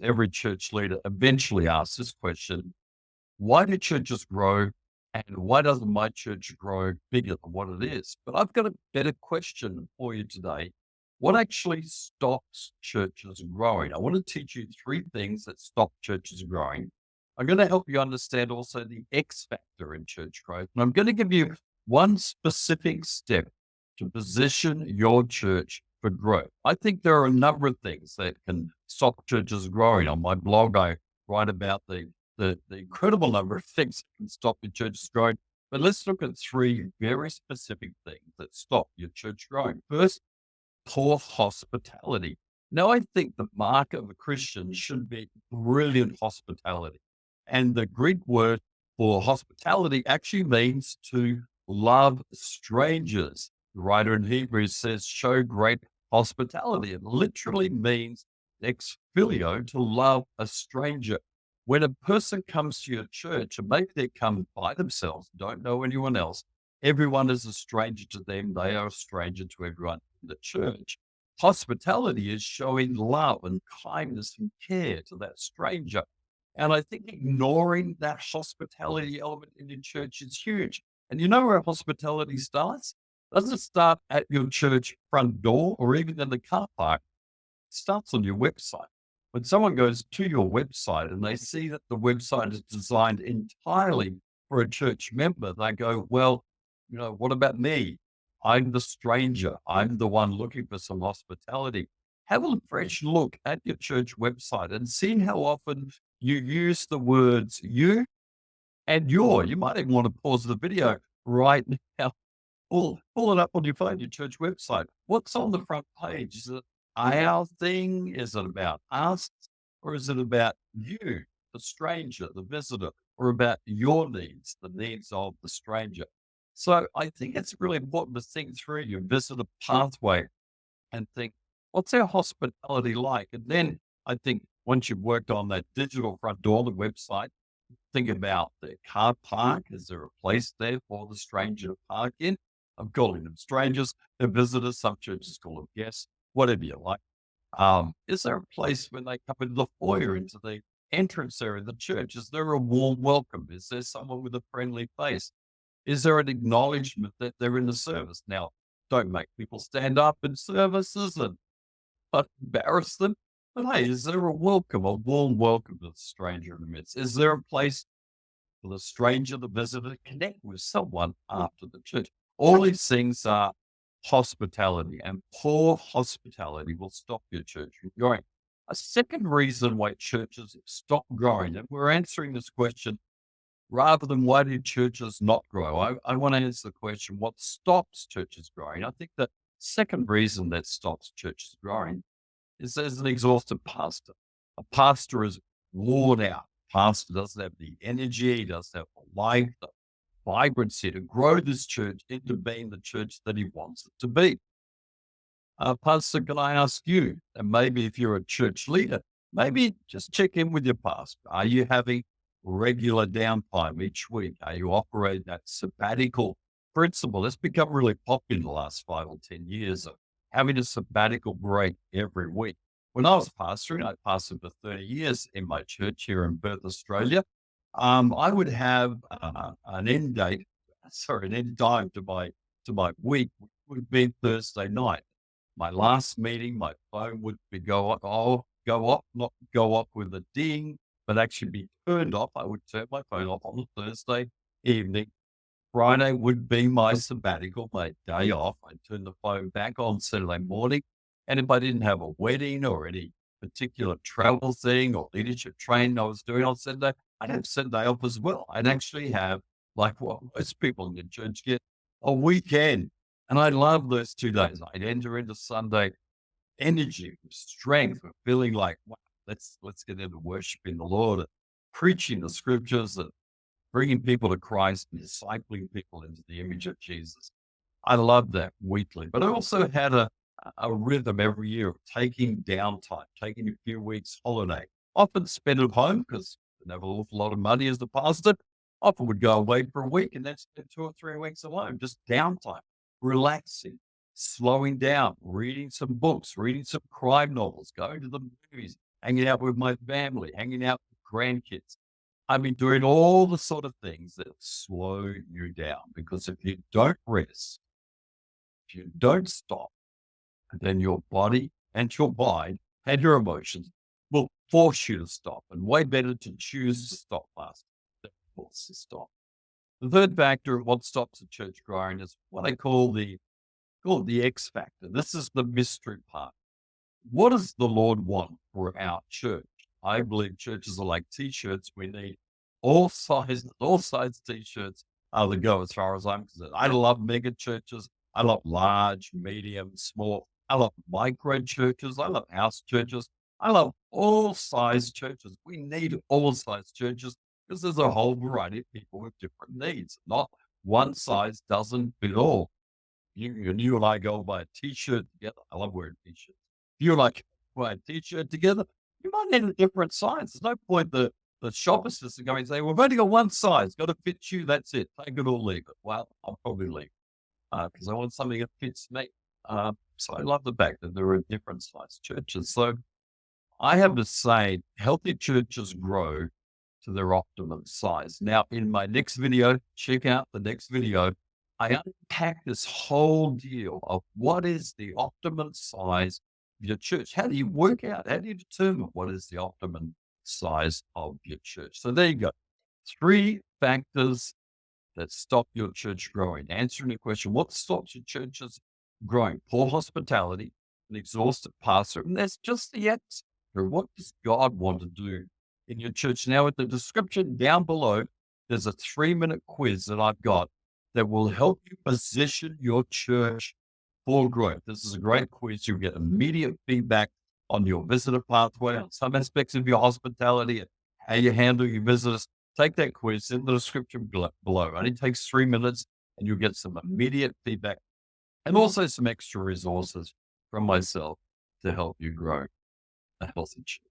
every church leader eventually asks this question: why do churches grow, and why doesn't my church grow bigger than what it is? But I've got a better question for you today. What actually stops churches growing? I want to teach you three things that stop churches growing. I'm going to help you understand also the X factor in church growth. And I'm going to give you one specific step to position your church for growth. I think there are a number of things that can stop churches growing. On my blog, I write about the incredible number of things that can stop your church's growing. But let's look at three very specific things that stop your church growing. First, poor hospitality. Now, I think the mark of a Christian should be brilliant hospitality. And the Greek word for hospitality actually means to love strangers. The writer in Hebrews says, show great hospitality. It literally means ex filio, to love a stranger. When a person comes to your church, and maybe they come by themselves, don't know anyone else, everyone is a stranger to them. They are a stranger to everyone in the church. Hospitality is showing love and kindness and care to that stranger. And I think ignoring that hospitality element in your church is huge. And you know where hospitality starts? It doesn't start at your church front door or even in the car park. It starts on your website. When someone goes to your website and they see that the website is designed entirely for a church member, they go, well, what about me? I'm the stranger. I'm the one looking for some hospitality. Have a fresh look at your church website and see how often you use the words you and your. You might even want to pause the video right now. Pull it up on your phone, your church website. What's on the front page? Is it our thing? Is it about us? Or is it about you, the stranger, the visitor, or about your needs, the needs of the stranger? So I think it's really important to think through your visitor pathway and think, what's our hospitality like? And then I think once you've worked on that digital front door, the website, think about the car park. Is there a place there for the stranger to park in? I'm calling them strangers, they're visitors. Some churches call them guests, whatever you like. Is there a place when they come into the foyer, into the entrance area of the church? Is there a warm welcome? Is there someone with a friendly face? Is there an acknowledgement that they're in the service? Now, don't make people stand up in services and embarrass them. But hey, is there a welcome, a warm welcome to the stranger in the midst? Is there a place for the stranger, the visitor, to connect with someone after the church? All these things are hospitality, and poor hospitality will stop your church from growing. A second reason why churches stop growing, and we're answering this question rather than why do churches not grow? I want to answer the question, what stops churches growing? I think the second reason that stops churches growing is there's an exhausted pastor. A pastor is worn out. Pastor doesn't have the energy, doesn't have the life, the vibrancy to grow this church into being the church that he wants it to be. Pastor, can I ask you, and maybe if you're a church leader, maybe just check in with your pastor. Are you having regular downtime each week? Are you operating that sabbatical principle? That's become really popular in the last 5 or 10 years of having a sabbatical break every week. When I was pastoring, I pastored for 30 years in my church here in Perth, Australia. I would have an end date, an end time to my week would be Thursday night. My last meeting, my phone would be not go off with a ding, but actually be turned off. I would turn my phone off on the Thursday evening. Friday would be my sabbatical, my day off. I'd turn the phone back on Saturday morning. And if I didn't have a wedding or any particular travel thing or leadership training I was doing on Saturday, I'd have Sunday off as well. I'd actually have, like what most people in the church get, a weekend. And I love those 2 days. I'd enter into Sunday energy, strength, feeling like, wow, let's get into worshiping the Lord and preaching the scriptures and bringing people to Christ and discipling people into the image of Jesus. I love that weekly, but I also had a rhythm every year of taking downtime, taking a few weeks holiday, often spend at home because I didn't have an awful lot of money as the pastor. Often would go away for a week and then spend 2 or 3 weeks alone, just downtime, relaxing, slowing down, reading some books, reading some crime novels, going to the movies, hanging out with my family, hanging out with grandkids. I've been doing all the sort of things that slow you down because if you don't rest, if you don't stop, then your body and your mind and your emotions will force you to stop. And way better to choose to stop fast than force to stop. The third factor of what stops a church growing is what I call the X factor. This is the mystery part. What does the Lord want for our church? I believe churches are like t-shirts. We need all size t-shirts to go as far as I'm concerned. I love mega churches. I love large, medium, small. I love micro churches. I love house churches. I love all size churches. We need all size churches because there's a whole variety of people with different needs. Not one size doesn't fit all. You and I go buy a t-shirt together. I love wearing t-shirts. You and I can buy a t-shirt together. You might need a different size. There's no point the shop assistant going and say, we've only got one size, got to fit you. That's it. Take it or leave it. Well, I'll probably leave because I want something that fits me. So I love the fact that there are different size churches. So I have to say, healthy churches grow to their optimum size. Now, in my next video, check out the next video. I unpack this whole deal of what is the optimum size of your church. How do you work out? How do you determine what is the optimum size of your church? So there you go. 3 factors that stop your church growing. Answering the question, what stops your churches growing? Poor hospitality, an exhausted pastor. And that's just the answer. What does God want to do in your church? Now, at the description down below, there's a 3-minute quiz that I've got that will help you position your church for growth. This is a great quiz. You'll get immediate feedback on your visitor pathway, on some aspects of your hospitality, and how you handle your visitors. Take that quiz in the description below. It only takes 3 minutes and you'll get some immediate feedback and also some extra resources from myself to help you grow a healthy church.